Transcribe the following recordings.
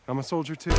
I'm a soldier too.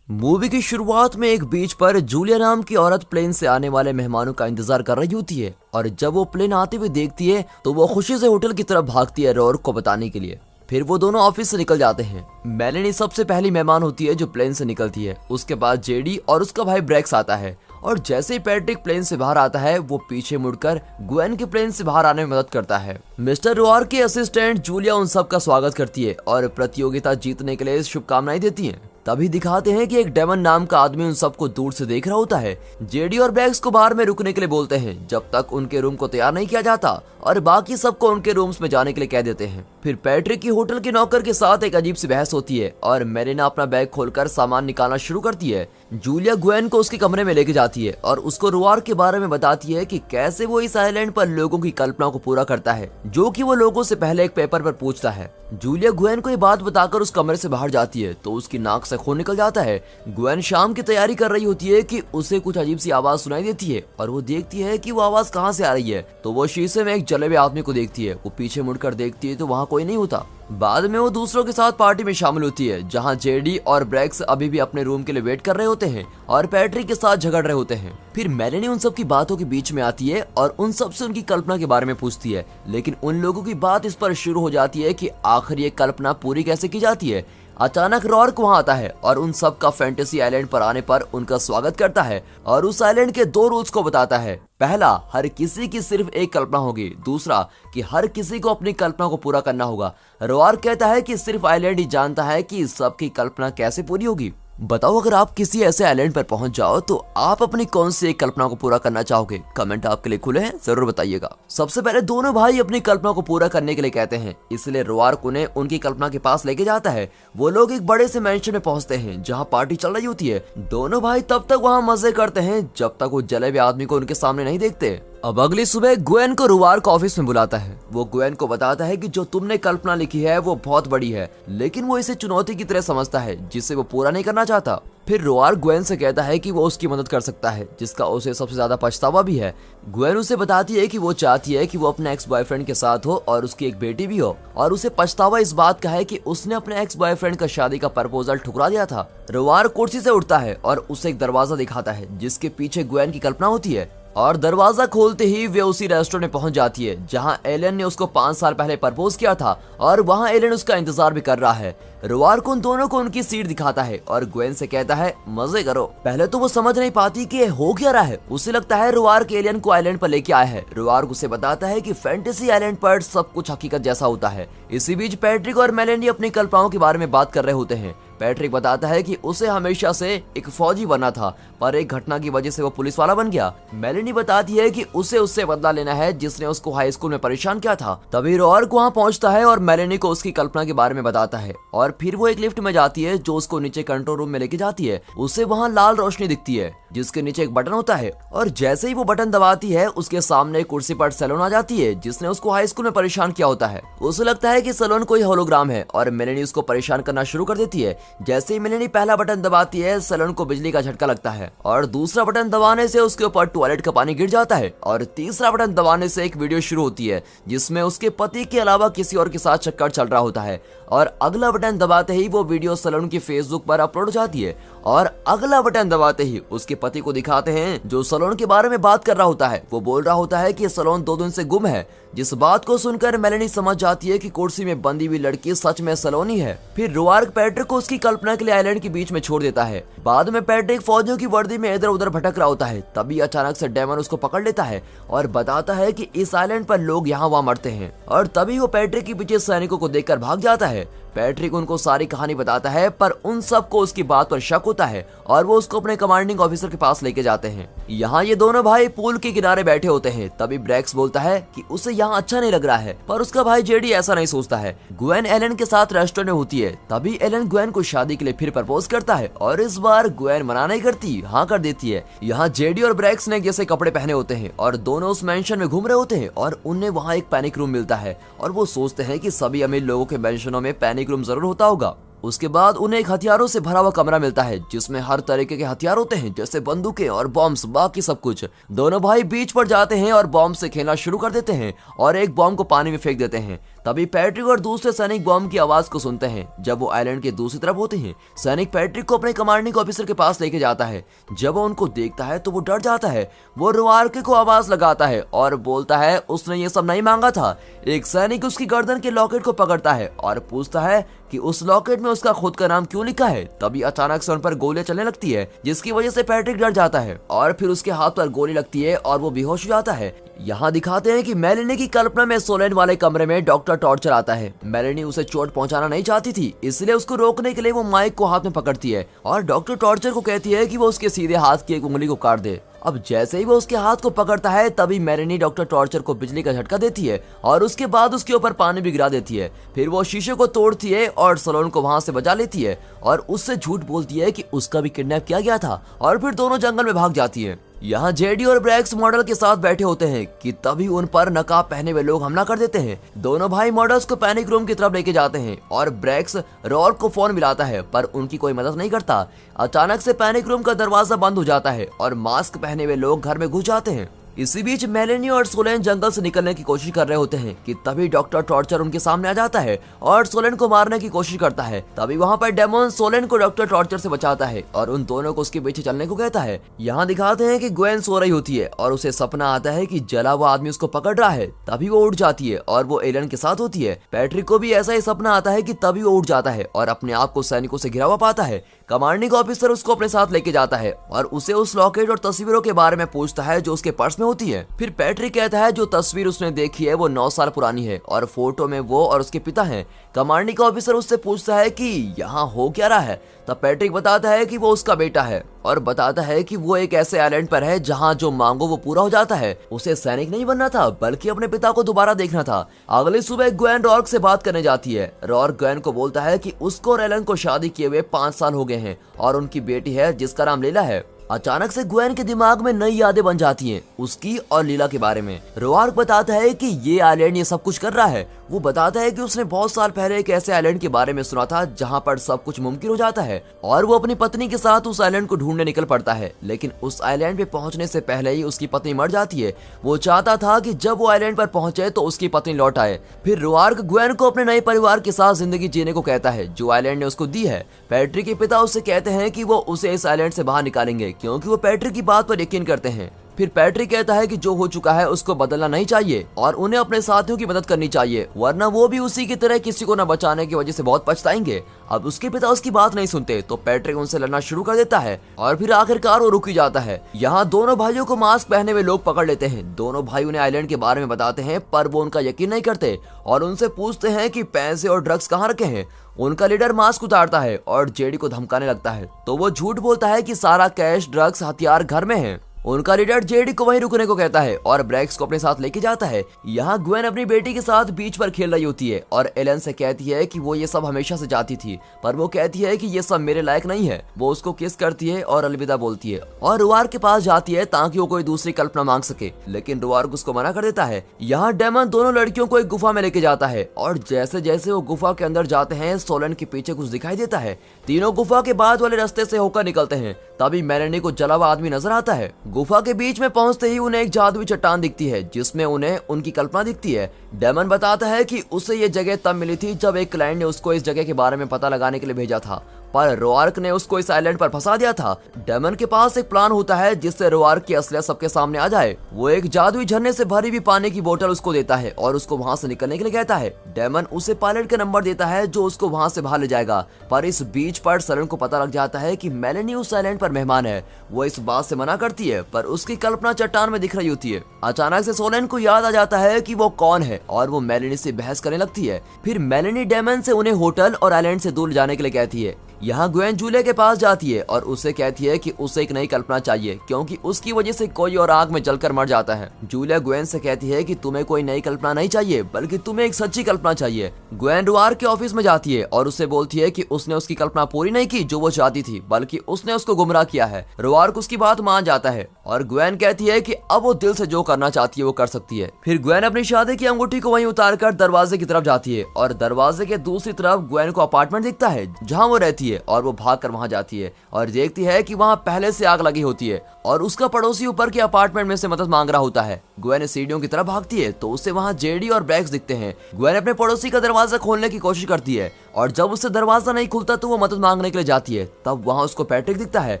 Movie की शुरुआत में एक बीच पर जूलिया नाम की औरत प्लेन से आने वाले मेहमानों का इंतजार कर रही होती है और जब वो प्लेन आते हुए देखती है तो वो खुशी से होटल की तरफ भागती है रॉर को बताने के लिए। फिर वो दोनों ऑफिस से निकल जाते हैं। मेलेनी सबसे पहली मेहमान होती है जो प्लेन से निकलती है। उसके बाद जेडी और उसका भाई ब्रेक्स आता है और जैसे ही पैट्रिक प्लेन से बाहर आता है वो पीछे मुड़कर ग्वेन के प्लेन से बाहर आने में मदद करता है। मिस्टर रोआर की असिस्टेंट जूलिया उन सब का स्वागत करती है और प्रतियोगिता जीतने के लिए शुभकामनाएं देती है। तभी दिखाते हैं कि एक डेमन नाम का आदमी उन सबको दूर से देख रहा होता है। जेडी और ब्रेक्स को बाहर में रुकने के लिए बोलते हैं जब तक उनके रूम को तैयार नहीं किया जाता और बाकी सबको उनके रूम्स में जाने के लिए कह देते हैं। फिर पैट्रिक की होटल के नौकर के साथ एक अजीब सी बहस होती है और मेलिना अपना बैग खोलकर सामान निकालना शुरू करती है। जूलिया ग्वेन को उसके कमरे में लेके जाती है और उसको रोआर के बारे में बताती है कि कैसे वो इस आइलैंड पर लोगों की कल्पना को पूरा करता है जो कि वो लोगों से पहले एक पेपर पर पूछता है। जूलिया ग्वेन को ये बात बताकर उस कमरे से बाहर जाती है तो उसकी नाक से खून निकल जाता है। ग्वेन शाम की तैयारी कर रही होती है कि उसे कुछ अजीब सी आवाज सुनाई देती है और वो देखती है कि वो आवाज कहाँ से आ रही है। तो वो शीशे में एक जले हुए आदमी को देखती है। वो पीछे मुड़कर देखती है तो वहाँ कोई नहीं होता। बाद में वो दूसरों के साथ पार्टी में शामिल होती है जहाँ जेडी और ब्रेक्स अभी भी अपने रूम के लिए वेट कर रहे होते हैं और पैट्रिक के साथ झगड़ रहे होते हैं। फिर मेलेनी उन सब की बातों के बीच में आती है और उन सब से उनकी कल्पना के बारे में पूछती है, लेकिन उन लोगों की बात इस पर शुरू हो जाती है कि आखिर ये कल्पना पूरी कैसे की जाती है। अचानक रॉर्क वहां आता है और उन सब का फैंटेसी आइलैंड पर आने पर उनका स्वागत करता है और उस आइलैंड के 2 रूल्स को बताता है। पहला, हर किसी की सिर्फ एक कल्पना होगी। दूसरा, कि हर किसी को अपनी कल्पना को पूरा करना होगा। रॉर्क कहता है कि सिर्फ आइलैंड ही जानता है कि सबकी कल्पना कैसे पूरी होगी। बताओ, अगर आप किसी ऐसे आइलैंड पर पहुंच जाओ तो आप अपनी कौन सी एक कल्पना को पूरा करना चाहोगे? कमेंट आपके लिए खुले हैं, जरूर बताइएगा। सबसे पहले दोनों भाई अपनी कल्पना को पूरा करने के लिए कहते हैं, इसलिए रोआर्क उन्हें उनकी कल्पना के पास लेके जाता है। वो लोग एक बड़े से मैंशन में पहुंचते हैं जहां पार्टी चल रही होती है। दोनों भाई तब तक वहां मजे करते हैं जब तक वो जले हुए आदमी को उनके सामने नहीं देखते। अब अगली सुबह ग्वेन को रोआर्क ऑफिस में बुलाता है। वो ग्वेन को बताता है कि जो तुमने कल्पना लिखी है वो बहुत बड़ी है, लेकिन वो इसे चुनौती की तरह समझता है जिसे वो पूरा नहीं करना चाहता। फिर रोआर्क ग्वेन से कहता है कि वो उसकी मदद कर सकता है, जिसका उसे सबसे ज्यादा पछतावा भी है। ग्वेन उसे बताती है कि वो चाहती है कि वो अपने एक्स बॉयफ्रेंड के साथ हो और उसकी एक बेटी भी हो, और उसे पछतावा इस बात का है कि उसने अपने एक्स बॉयफ्रेंड का शादी का प्रपोजल ठुकरा दिया था। रोआर्क कुर्सी से उठता है और उसे एक दरवाजा दिखाता है जिसके पीछे ग्वेन की कल्पना होती है, और दरवाजा खोलते ही वे उसी रेस्टोरेंट में पहुंच जाती है जहां एलन ने उसको 5 साल पहले प्रपोज किया था और वहां एलन उसका इंतजार भी कर रहा है। रोआर्क उन दोनों को उनकी सीट दिखाता है और ग्वेन से कहता है, मजे करो। पहले तो वो समझ नहीं पाती कि हो क्या रहा है। उसे लगता है रोआर्क एलियन को आइलैंड पर लेके आया है। रोआर्क उसे बताता है कि फैंटेसी आइलैंड पर सब कुछ हकीकत जैसा होता है। इसी बीच पैट्रिक और मेलेनी अपनी कल्पनाओं के बारे में बात कर रहे होते हैं। पैट्रिक बताता है कि उसे हमेशा से एक फौजी बनना था, पर एक घटना की वजह से वो पुलिस वाला बन गया। मेलेनी बताती है कि उसे उससे बदला लेना है जिसने उसको हाई स्कूल में परेशान किया था। तभी रोआर्क वहां पहुंचता है और मेलेनी को उसकी कल्पना के बारे में बताता है, और फिर वो एक लिफ्ट में जाती है जो उसको नीचे कंट्रोल रूम में लेके जाती है। उसे वहां लाल रोशनी दिखती है जिसके नीचे एक बटन होता है, और जैसे ही वो बटन दबाती है उसके सामने कुर्सी पर सैलून आ जाती है जिसने उसको हाई स्कूल में परेशान किया होता है। उसे लगता है कि सैलून कोई होलोग्राम है और मेलेनी उसको परेशान करना शुरू कर देती है। जैसे ही मेलेनी पहला बटन दबाती है, सैलून को बिजली का झटका लगता है, और दूसरा बटन दबाने से उसके ऊपर टॉयलेट का पानी गिर जाता है, और तीसरा बटन दबाने से एक वीडियो शुरू होती है जिसमें उसके पति के अलावा किसी और के साथ चक्कर चल रहा होता है, और अगला बटन दबाते ही वो वीडियो सैलून की फेसबुक पर अपलोड हो जाती है, और अगला बटन दबाते ही उसके पति को दिखाते हैं जो सैलून के बारे में बात कर रहा होता है। वो बोल रहा होता है कि सैलून 2 दिन से गुम है। जिस बात को सुनकर मेलेनी समझ जाती है कि कुर्सी में बंदी हुई लड़की सच में सैलून ही है। फिर रोआर्क पैट्रिक को उसकी कल्पना के लिए आइलैंड के बीच में छोड़ देता है। बाद में पैट्रिक फौजियों की वर्दी में इधर उधर भटक रहा होता है। तभी अचानक से डेमन उसको पकड़ लेता है और बताता है कि इस आइलैंड पर लोग यहाँ वहाँ मरते हैं, और तभी वो पैट्रिक के पीछे सैनिकों को देखकर भाग जाता है। पैट्रिक उनको सारी कहानी बताता है, पर उन सबको उसकी बात पर शक होता है और वो उसको अपने कमांडिंग ऑफिसर के पास लेके जाते हैं। यहाँ ये दोनों भाई पूल के किनारे बैठे होते हैं। तभी ब्रेक्स बोलता है कि उसे यहाँ अच्छा नहीं लग रहा है, पर उसका भाई जेडी ऐसा नहीं सोचता है। ग्वेन एलन के साथ रेस्टोरेंट में होती है। तभी एलन ग्वेन को शादी के लिए फिर प्रपोज करता है, और इस बार ग्वेन मना नहीं करती, हाँ कर देती है। यहाँ जेडी और ब्रेक्स ने जैसे कपड़े पहने होते हैं और दोनों उस मेंशन में घूम रहे होते हैं, और उन्हें वहाँ एक पैनिक रूम मिलता है, और वो सोचते हैं कि सभी अमीर लोगों के मेंशनों में पैनिक रूम जरूर होता होगा। उसके बाद उन्हें एक हथियारों से भरा हुआ कमरा मिलता है जिसमें हर तरीके के हथियार होते हैं, जैसे बंदूकें और बॉम्ब्स, बाकी सब कुछ। दोनों भाई बीच पर जाते हैं और बॉम्ब से खेलना शुरू कर देते हैं और एक बॉम्ब को पानी में फेंक देते हैं। तभी पैट्रिक और दूसरे सैनिक बॉम्ब की आवाज को सुनते हैं। जब वो आइलैंड के दूसरी तरफ होते हैं, सैनिक पैट्रिक को अपने कमांडिंग ऑफिसर के पास लेके जाता है। जब वो उनको देखता है तो वो डर जाता है। वो रुआर्क को आवाज लगाता है और बोलता है उसने ये सब नहीं मांगा था। एक सैनिक उसकी गर्दन के लॉकेट को पकड़ता है और पूछता है कि उस लॉकेट में उसका खुद का नाम क्यों लिखा है। तभी अचानक से उन पर गोलियां चलने लगती है, जिसकी वजह से पैट्रिक डर जाता है और फिर उसके हाथ पर गोली लगती है और वो बेहोश हो जाता है। यहाँ दिखाते हैं कि मेलेनी की कल्पना में सोलेन वाले कमरे में डॉक्टर टॉर्चर आता है। मेलेनी उसे चोट पहुंचाना नहीं चाहती थी, इसलिए उसको रोकने के लिए वो माइक को हाथ में पकड़ती है और डॉक्टर टॉर्चर को कहती है कि वो उसके सीधे हाथ की एक उंगली को काट दे। अब जैसे ही वो उसके हाथ को पकड़ता है, तभी मेलेनी डॉक्टर टॉर्चर को बिजली का झटका देती है और उसके बाद उसके ऊपर पानी भी गिरा देती है। फिर वो शीशे को तोड़ती है और सोलोन को वहां से बचा लेती है और उससे झूठ बोलती है कि उसका भी किडनैप किया गया था और फिर दोनों जंगल में भाग जाती है। यहाँ जेडी और ब्रैक्स मॉडल के साथ बैठे होते हैं कि तभी उन पर नकाब पहने हुए लोग हमला कर देते हैं। दोनों भाई मॉडल्स को पैनिक रूम की तरफ लेके जाते हैं और ब्रैक्स रॉर्क को फोन मिलाता है, पर उनकी कोई मदद नहीं करता। अचानक से पैनिक रूम का दरवाजा बंद हो जाता है और मास्क पहने हुए लोग घर में घुस जाते हैं। इसी बीच मेलेनी और सोलेन जंगल से निकलने की कोशिश कर रहे होते हैं कि तभी डॉक्टर टॉर्चर उनके सामने आ जाता है और सोलेन को मारने की कोशिश करता है। तभी वहां पर डेमन सोलेन को डॉक्टर टॉर्चर से बचाता है और उन दोनों को उसके पीछे चलने को कहता है। यहाँ दिखाते हैं कि ग्वेन सो रही होती है और उसे सपना आता है कि जला हुआ आदमी उसको पकड़ रहा है। तभी वो उठ जाती है और वो एलन के साथ होती है। पैट्रिक को भी ऐसा ही सपना आता है कि तभी वो उठ जाता है और अपने आप को सैनिकों से घिरा हुआ पाता है। कमांडिंग ऑफिसर उसको अपने साथ लेके जाता है और उसे उस लॉकेट और तस्वीरों के बारे में पूछता है जो उसके पर्स में होती है। फिर पैट्रिक कहता है जो तस्वीर उसने देखी है वो 9 साल पुरानी है और फोटो में वो और उसके पिता हैं। कमांडिंग ऑफिसर उससे पूछता है कि यहाँ हो क्या रहा है। तब पैट्रिक बताता है कि वो उसका बेटा है और बताता है कि वो एक ऐसे आइलैंड पर है जहाँ जो मांगो वो पूरा हो जाता है। उसे सैनिक नहीं बनना था बल्कि अपने पिता को दोबारा देखना था। अगली सुबह ग्वेन रॉर्क से बात करने जाती है। रॉर्क ग्वेन को बोलता है कि उसको और एलन को शादी किए हुए 5 साल हो गए हैं और उनकी बेटी है जिसका नाम लीला है। अचानक से ग्वेन के दिमाग में नई यादें बन जाती हैं उसकी और लीला के बारे में। रॉर्क बताता है कि ये आइलैंड ये सब कुछ कर रहा है। वो बताता है कि उसने बहुत साल पहले एक ऐसे आइलैंड के बारे में सुना था जहाँ पर सब कुछ मुमकिन हो जाता है और वो अपनी पत्नी के साथ उस आइलैंड को ढूंढने निकल पड़ता है। लेकिन उस आइलैंड पे पहुंचने से पहले ही उसकी पत्नी मर जाती है। वो चाहता था कि जब वो आइलैंड पर पहुंचे तो उसकी पत्नी लौट आए। फिर रॉर्क ग्वेन को अपने नए परिवार के साथ जिंदगी जीने को कहता है जो आइलैंड ने उसको दी है। पैट्रिक के पिता उससे कहते हैं कि वो उसे इस आइलैंड से बाहर निकालेंगे क्योंकि वो पैट्रिक की बात पर यकीन करते हैं। फिर पैट्रिक कहता है कि जो हो चुका है उसको बदलना नहीं चाहिए और उन्हें अपने साथियों की मदद करनी चाहिए, वरना वो भी उसी की तरह किसी को न बचाने की वजह से बहुत पछताएंगे। अब उसके पिता उसकी बात नहीं सुनते तो पैट्रिक उनसे लड़ना शुरू कर देता है और फिर आखिरकार वो रुक ही जाता है। यहाँ दोनों भाइयों को मास्क पहने हुए लोग पकड़ लेते हैं। दोनों भाई उन्हें आइलैंड के बारे में बताते हैं पर वो उनका यकीन नहीं करते और उनसे पूछते हैं कि पैसे और ड्रग्स कहाँ रखे हैं। उनका लीडर मास्क उतारता है और जेडी को धमकाने लगता है तो वो झूठ बोलता है कि सारा कैश, ड्रग्स, हथियार घर में है। उनका लीडर जेडी को वहीं रुकने को कहता है और ब्रैक्स को अपने साथ लेके जाता है। यहाँ ग्वेन अपनी बेटी के साथ बीच पर खेल रही होती है और एलन से कहती है कि वो ये सब हमेशा से चाहती थी, पर वो कहती है कि ये सब मेरे लायक नहीं है। वो उसको किस करती है और अलविदा बोलती है और रुआर्क के पास जाती है ताकि वो कोई दूसरी कल्पना मांग सके, लेकिन रुआर्क उसको मना कर देता है। यहाँ डेमन दोनों लड़कियों को एक गुफा में लेके जाता है और जैसे जैसे वो गुफा के अंदर जाते हैं सोलन के पीछे कुछ दिखाई देता है। तीनों गुफा के बाद वाले रास्ते से होकर निकलते हैं। तभी मेलेनी को जला हुआ आदमी नजर आता है। गुफा के बीच में पहुंचते ही उन्हें एक जादुई चट्टान दिखती है जिसमें उन्हें उनकी कल्पना दिखती है। डेमन बताता है कि उसे ये जगह तब मिली थी जब एक क्लाइंट ने उसको इस जगह के बारे में पता लगाने के लिए भेजा था, पर रॉर्क ने उसको इस आइलैंड पर फंसा दिया था। डेमन के पास एक प्लान होता है जिससे रॉर्क की असलियत सबके सामने आ जाए। वो एक जादुई झरने से भरी हुई पानी की बोतल उसको देता है और उसको वहां से निकलने के लिए कहता है। डेमन उसे पायलट का नंबर देता है जो उसको वहां से बाहर ले जाएगा, पर इस बीच पर सलन को पता लग जाता है कि मेलेनी उस आइलैंड पर मेहमान है। वो इस बात से मना करती है पर उसकी कल्पना चट्टान में दिख रही होती है। अचानक से सोलन को याद आ जाता है कि वो कौन है और वो मेलेनी से बहस करने लगती है। फिर मेलेनी डेमन से उन्हें होटल और आइलैंड से दूर जाने के लिए कहती है। यहाँ ग्वेन जूलिया के पास जाती है और उससे कहती है कि उसे एक नई कल्पना चाहिए क्योंकि उसकी वजह से कोई और आग में जलकर मर जाता है। जूलिया ग्वेन से कहती है कि तुम्हें कोई नई कल्पना नहीं चाहिए बल्कि तुम्हें एक सच्ची कल्पना चाहिए। ग्वेन रुआर्क के ऑफिस में जाती है और उससे बोलती है कि उसने उसकी कल्पना पूरी नहीं की जो वो चाहती थी, बल्कि उसने उसको गुमराह किया है। रुआर्क उसकी बात मान जाता है और ग्वेन कहती है कि अब वो दिल से जो करना चाहती है वो कर सकती है। फिर ग्वेन अपनी शादी की अंगूठी को वहीं उतारकर दरवाजे की तरफ जाती है और दरवाजे के दूसरी तरफ ग्वेन को अपार्टमेंट दिखता है जहाँ वो रहती है और वो भागकर वहां जाती है और देखती है कि वहां पहले से आग लगी होती है और उसका पड़ोसी ऊपर के अपार्टमेंट में से मदद मांग रहा होता है। ग्वेन सीढ़ियों की तरफ भागती है तो उसे वहाँ जेडी और ब्रैक्स दिखते हैं। ग्वेन अपने पड़ोसी का दरवाजा खोलने की कोशिश करती है और जब उससे दरवाजा नहीं खुलता तो वो मदद मांगने के लिए जाती है। तब वहाँ उसको पैट्रिक दिखता है।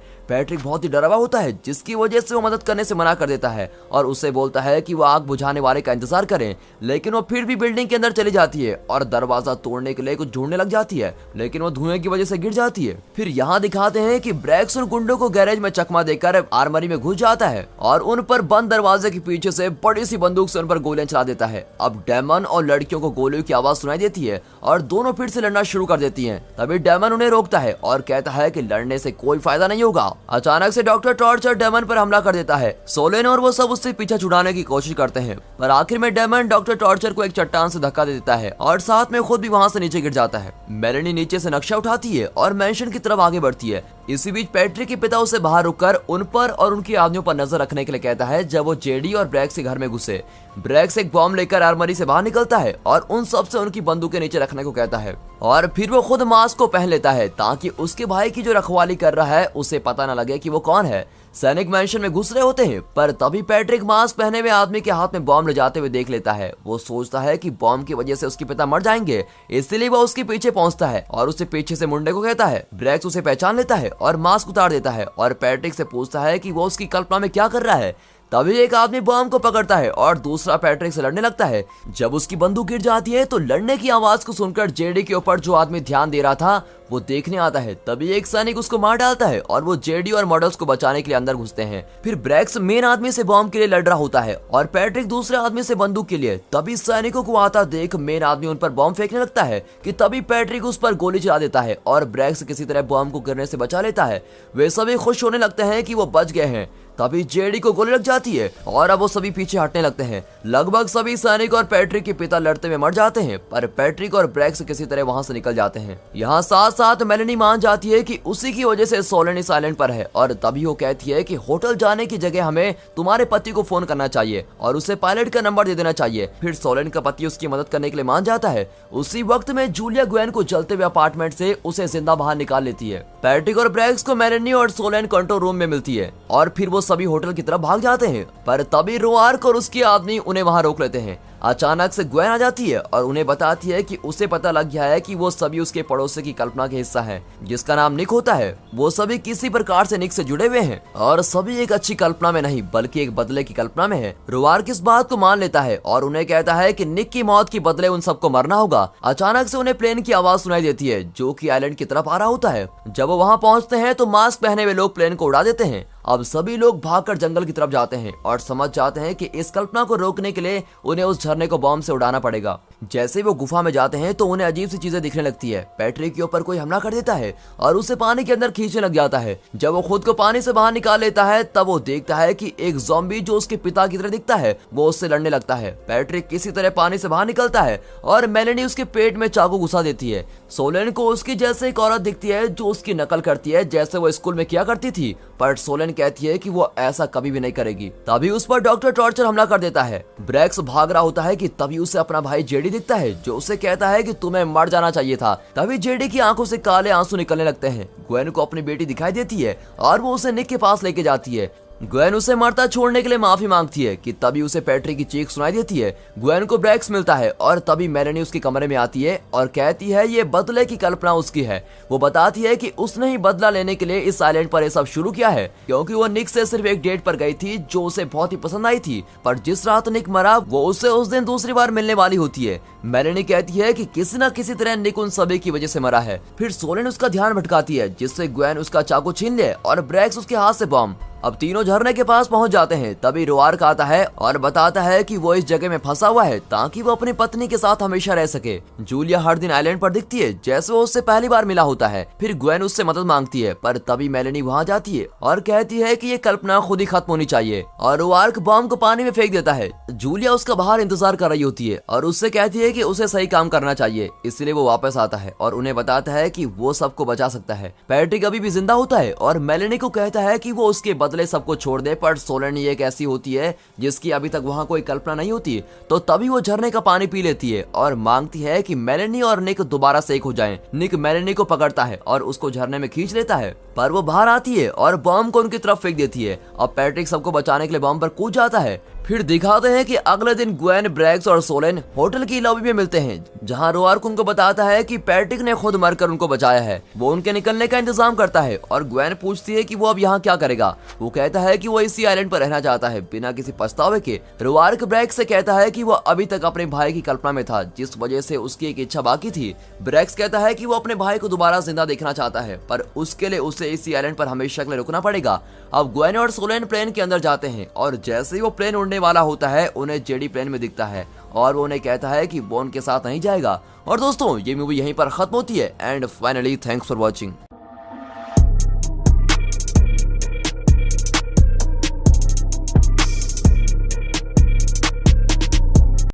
पैट्रिक बहुत ही डरा हुआ होता है, जिसकी वजह से वो मदद करने से मना कर देता है और उसे बोलता है कि वो आग बुझाने वाले का इंतजार करें। लेकिन वो फिर भी बिल्डिंग के अंदर चली जाती है और दरवाजा तोड़ने के लिए कुछ ढूंढने लग जाती है, लेकिन वो धुएं की वजह से गिर जाती है। फिर यहाँ दिखाते हैं कि ब्रैक्स उन गुंडों को गैरेज में चकमा देकर आर्मरी में घुस जाता है और उन पर बंद दरवाजे के पीछे से बड़ी सी बंदूक से उन पर गोलियां चला देता है। अब डेमन और लड़कियों को गोलियों की आवाज सुनाई देती है और दोनों फिर से लड़ना शुरू कर देती हैं। तभी डेमन उन्हें रोकता है और कहता है कि लड़ने से कोई फायदा नहीं होगा। अचानक से डॉक्टर टॉर्चर डेमन पर हमला कर देता है। सोलेन और वो सब उससे पीछा छुड़ाने की कोशिश करते हैं, पर आखिर में डेमन डॉक्टर टॉर्चर को एक चट्टान से धक्का दे देता है और साथ में खुद भी वहां से नीचे गिर जाता है। मेलेनी नीचे से नक्शा उठाती है और मैंशन की तरफ आगे बढ़ती है। इसी बीच पैट्रिक के पिता उसे बाहर रुककर उन पर और उनकी आदमियों पर नजर रखने के लिए कहता है। जब वो जेडी और ब्रैक्स के घर में घुसे, ब्रैक्स एक बॉम्ब लेकर आर्मरी से बाहर निकलता है और उन सब से उनकी बंदूकें नीचे रखने को कहता है और फिर वो खुद मास्क को पहन लेता है ताकि उसके भाई की जो रखवाली कर रहा है उसे पता न लगे कि वो कौन है। सैनिक मैंशन में घुस रहे होते हैं, पर तभी पैट्रिक मास्क पहने हुए आदमी के हाथ में बॉम्ब ले जाते हुए देख लेता है। वो सोचता है कि बॉम्ब की वजह से उसके पिता मर जाएंगे, इसलिए वो उसके पीछे पहुंचता है और उसे पीछे से मुंडे को कहता है। ब्रैक्स उसे पहचान लेता है और मास्क उतार देता है और पैट्रिक से पूछता है कि वो उसकी कल्पना में क्या कर रहा है। तभी एक आदमी बॉम्ब को पकड़ता है और दूसरा पैट्रिक से लड़ने लगता है। जब उसकी बंदूक गिर जाती है तो लड़ने की आवाज को सुनकर जेडी के ऊपर जो आदमी ध्यान दे रहा था वो देखने आता है। तभी एक सैनिक उसको मार डालता है और वो जेडी और मॉडल्स को बचाने के लिए अंदर घुसते हैं। फिर ब्रैक्स मेन आदमी से बॉम्ब के लिए लड़ रहा होता है और पैट्रिक दूसरे आदमी से बंदूक के लिए। तभी सैनिकों को आता देख मेन आदमी उन पर बॉम्ब फेंकने लगता है कि तभी पैट्रिक उस पर गोली चला देता है और ब्रैक्स किसी तरह बॉम्ब को गिरने से बचा लेता है। वे सभी खुश होने लगते हैं कि वो बच गए हैं। तभी जेडी को गोली लग जाती है और अब वो सभी पीछे हटने लगते हैं। लगभग सभी सैनिक और पैट्रिक के पिता लड़ते हुए मर जाते हैं, पर पैट्रिक और ब्रैक्स किसी तरह वहां से निकल जाते हैं। यहाँ साथ साथ मेलेनी मान जाती है कि उसी की वजह से सोलेन इस आइलैंड पर है और तभी वो कहती है कि होटल जाने की जगह हमें तुम्हारे पति को फोन करना चाहिए और उसे पायलट का नंबर दे देना चाहिए। फिर सोलेन का पति उसकी मदद करने के लिए मान जाता है। उसी वक्त में जूलिया ग्वेन को जलते हुए अपार्टमेंट से उसे जिंदा बाहर निकाल लेती है। पैट्रिक और ब्रैक्स को मेलेनी और सोलेन कंट्रोल रूम में मिलती है और फिर वो सभी होटल की तरफ भाग जाते हैं, पर तभी रोआर्क और उसके आदमी उन्हें वहां रोक लेते हैं। अचानक से ग्वेन आ जाती है और उन्हें बताती है कि उसे पता लग गया है कि वो सभी उसके पड़ोसी की कल्पना के हिस्सा है, जिसका नाम निक होता है। वो सभी किसी प्रकार से निक से जुड़े हुए हैं और सभी एक अच्छी कल्पना में नहीं बल्कि एक बदले की कल्पना में है। रोआर्क इस बात को मान लेता है और उन्हें कहता है कि निक की मौत के बदले उन सबको मरना होगा। अचानक से उन्हें प्लेन की आवाज सुनाई देती है जो कि आइलैंड की तरफ आ रहा होता है। जब वो वहां पहुंचते हैं तो मास्क पहने हुए लोग प्लेन को उड़ा देते हैं। अब सभी लोग भागकर जंगल की तरफ जाते हैं और समझ जाते हैं कि इस कल्पना को रोकने के लिए उन्हें उस झरने को बॉम्ब से उड़ाना पड़ेगा। जैसे वो गुफा में जाते हैं तो उन्हें अजीब सी चीजें दिखने लगती है। पैट्रिक के ऊपर कोई हमला कर देता है और उसे पानी के अंदर खींचने लग जाता है। जब वो खुद को पानी से बाहर निकाल लेता है तब वो देखता है कि एक ज़ॉम्बी जो उसके पिता की तरह दिखता है वो उससे लड़ने लगता है। पैट्रिक किसी तरह पानी से बाहर निकलता है और मेलेनी उसके पेट में चाकू घुसा देती है। सोलेन को उसकी जैसे एक औरत दिखती है जो उसकी नकल करती है जैसे वो स्कूल में किया करती थी, पर सोलेन कहती है कि वो ऐसा कभी भी नहीं करेगी। तभी उस पर डॉक्टर टॉर्चर हमला कर देता है। ब्रैक्स भाग रहा होता है कि तभी उसे अपना भाई जेडी दिखता है जो उसे कहता है कि तुम्हें मर जाना चाहिए था। तभी जेडी की आंखों से काले आंसू निकलने लगते हैं। ग्वेन को अपनी बेटी दिखाई देती है और वो उसे निक के पास लेके जाती है। ग्वेन उसे मरता छोड़ने के लिए माफी मांगती है कि तभी उसे पैट्रिक की चीख सुनाई देती है। ग्वेन को ब्रैक्स मिलता है और तभी मेलेनी उसके कमरे में आती है और कहती है ये बदले की कल्पना उसकी है। वो बताती है कि उसने ही बदला लेने के लिए इस आइलैंड पर ये सब शुरू किया है, क्योंकि वो निक से सिर्फ एक डेट पर गई थी जो उसे बहुत ही पसंद आई थी, पर जिस रात निक मरा वो उससे उस दिन दूसरी बार मिलने वाली होती है। मेलेनी कहती है कि किसी न किसी तरह निक उन सभी की वजह से मरा है। फिर सोलेन उसका ध्यान भटकाती है जिससे ग्वेन उसका चाकू छीन ले और ब्रैक्स उसके हाथ से बॉम्ब। अब तीनों झरने के पास पहुंच जाते हैं। तभी रोआर्क आता है और बताता है कि वो इस जगह में फंसा हुआ है ताकि वो अपनी पत्नी के साथ हमेशा रह सके। जूलिया हर दिन आइलैंड पर दिखती है जैसे वो उससे पहली बार मिला होता है। फिर ग्वेन उससे मदद मांगती है, पर तभी मेलेनी वहां जाती है और कहती है कि ये कल्पना खुद ही खत्म होनी चाहिए और रोआर्क बॉम्ब को पानी में फेंक देता है। जूलिया उसका बाहर इंतजार कर रही होती है और उससे कहती है कि उसे सही काम करना चाहिए, इसलिए वो वापस आता है और उन्हें बताता है कि वो सबको बचा सकता है। पैट्रिक अभी भी जिंदा होता है और मेलेनी को कहता है कि वो उसके बदले सबको छोड़ दे, पर सोलेन एक ऐसी होती है जिसकी अभी तक वहां कोई कल्पना नहीं होती। तो तभी वो झरने का पानी पी लेती है और मांगती है कि मेलेनी और निक दोबारा से एक हो जाएं। निक मेलेनी को पकड़ता है और उसको झरने में खींच लेता है। पर वो बाहर आती है और बॉम्ब को उनकी तरफ फेंक देती है। अब पैट्रिक सबको बचाने के लिए बॉम्ब पर कूद जाता है। फिर दिखाते हैं कि अगले दिन ग्वेन, ब्रैक्स और सोलेन होटल की लॉबी में मिलते हैं, जहां रोआर्क उनको बताता है कि पैट्रिक ने खुद मरकर उनको बचाया है। वो उनके निकलने का इंतजाम करता है और ग्वेन पूछती है कि वो अब यहाँ क्या करेगा। वो कहता है कि वो इसी आइलैंड पर रहना चाहता है बिना किसी पछतावे के। रोआर्क ब्रैक्स से कहता है कि वो अभी तक अपने भाई की कल्पना में था, जिस वजह से उसकी एक इच्छा बाकी थी। ब्रैक्स कहता है कि वो अपने भाई को दोबारा जिंदा देखना चाहता है, पर उसके लिए उसे इसी आइलैंड पर हमेशा के लिए रुकना पड़ेगा। अब ग्वेन और सोलेन प्लेन के अंदर जाते हैं और जैसे ही वो प्लेन उड़ने वाला होता है उन्हें जेडी प्लेन में दिखता है और वो उन्हें कहता है कि वो उनके साथ नहीं जाएगा। और दोस्तों, ये मूवी यहीं पर खत्म होती है। And finally thanks for watching.